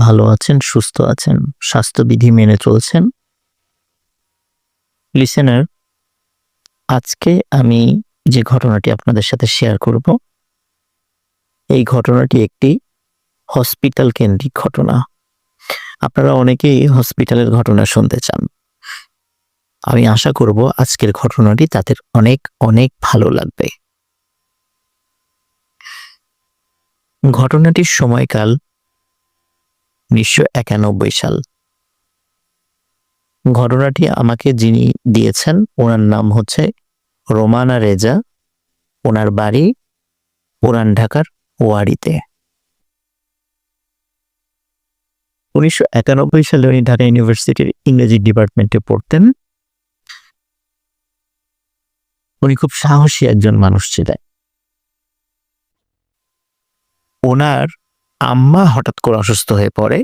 ভালো আছেন, সুস্থ আছেন, স্বাস্থ্যবিধি মেনে চলছেন। লিসেনার, আজকে আমি যে ঘটনাটি আপনাদের সাথে শেয়ার করব, এই ঘটনাটি একটি হসপিটাল কেন্দ্রিক ঘটনা। আপনারা অনেকেই হসপিটালের ঘটনা শুনতে চান। আমি আশা করব আজকের ঘটনাটি তাদের অনেক অনেক ভালো লাগবে। ঘটনাটির সময়কাল ১৯৯১ সাল। ঘটনাটি আমাকে যিনি দিয়েছেন ওনার নাম হচ্ছে রোমানা রেজা। ওনার বাড়ি পুরান ঢাকার ওয়ারীতে। ১৯৯১ সালে উনি ঢাকা ইউনিভার্সিটির ইংরেজি ডিপার্টমেন্টে পড়তেন। উনি খুব সাহসী একজন মানুষ ছিলেন। ওনার আম্মা হঠাৎ করে অসুস্থ হয়ে পড়ে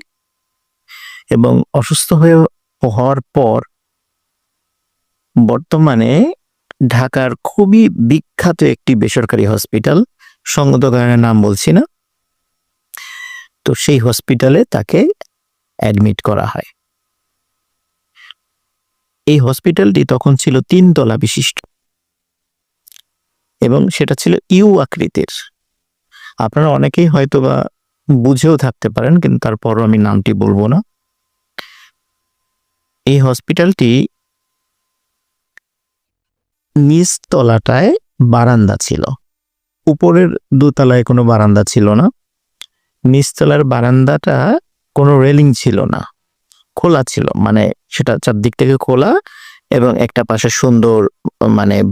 এবং অসুস্থ হওয়ার পর বর্তমানে ঢাকার খুবই বিখ্যাত একটি বেসরকারি হসপিটাল, সঙ্গত কারণে নাম বলছি না, তো সেই হসপিটালে তাকে অ্যাডমিট করা হয়। এই হসপিটালটি তখন ছিল ৩ তলা বিশিষ্ট এবং সেটা ছিল ইউ আকৃতির। আপনারা অনেকেই হয়তোবা বুঝেও থাকতে পারেন, কিন্তু তারপরও আমি নামটি বলবো না। এই হসপিটালটি নিচ তলাটায় বারান্দা ছিল, উপরের দোতলায় কোনো বারান্দা ছিল না। নিচতলার বারান্দাটা কোনো রেলিং ছিল না, খোলা ছিল, মানে সেটা চারদিক থেকে খোলা এবং একটা পাশে সুন্দর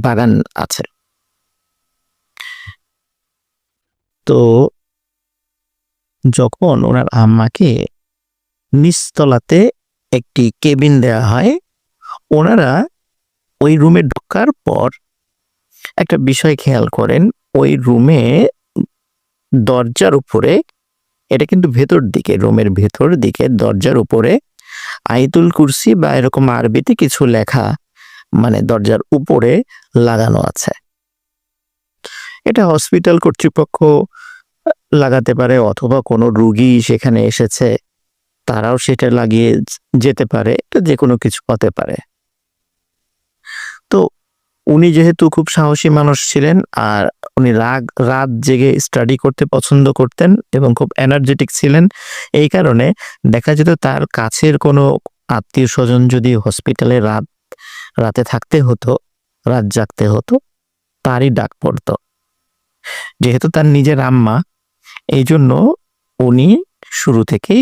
বাগান আছে। তো যখন ওনার আম্মাকে নিচতলাতে একটি কেবিন দেয়া হয়, ওনারা ওই রুমে ঢোকার পর একটা বিষয় খেয়াল করেন। ওই রুমে দরজার উপরে, এটা কিন্তু ভেতর দিকে, রুমের ভেতর দিকে দরজার উপরে আয়াতুল কুরসি বা এরকম আরবিতে কিছু লেখা দরজার উপরে লাগানো আছে। এটা হসপিটাল কর্তৃপক্ষ লাগাতে পারে, অথবা কোনো রোগী সেখানে এসেছে তারাও সেটা লাগিয়ে যেতে পারে, এটা যে কোনো কিছু হতে পারে। তো উনি যেহেতু খুব সাহসী মানুষ ছিলেন আর উনি রাত জেগে স্টাডি করতে পছন্দ করতেন এবং খুব এনার্জেটিক ছিলেন, এই কারণে দেখা যেত তার কাছের কোনো আত্মীয় স্বজন যদি হসপিটালে রাতে থাকতে হতো, রাত জাগতে হতো, তারই ডাক পড়তো। যেহেতু তার নিজের আম্মা, এই জন্য উনি শুরু থেকেই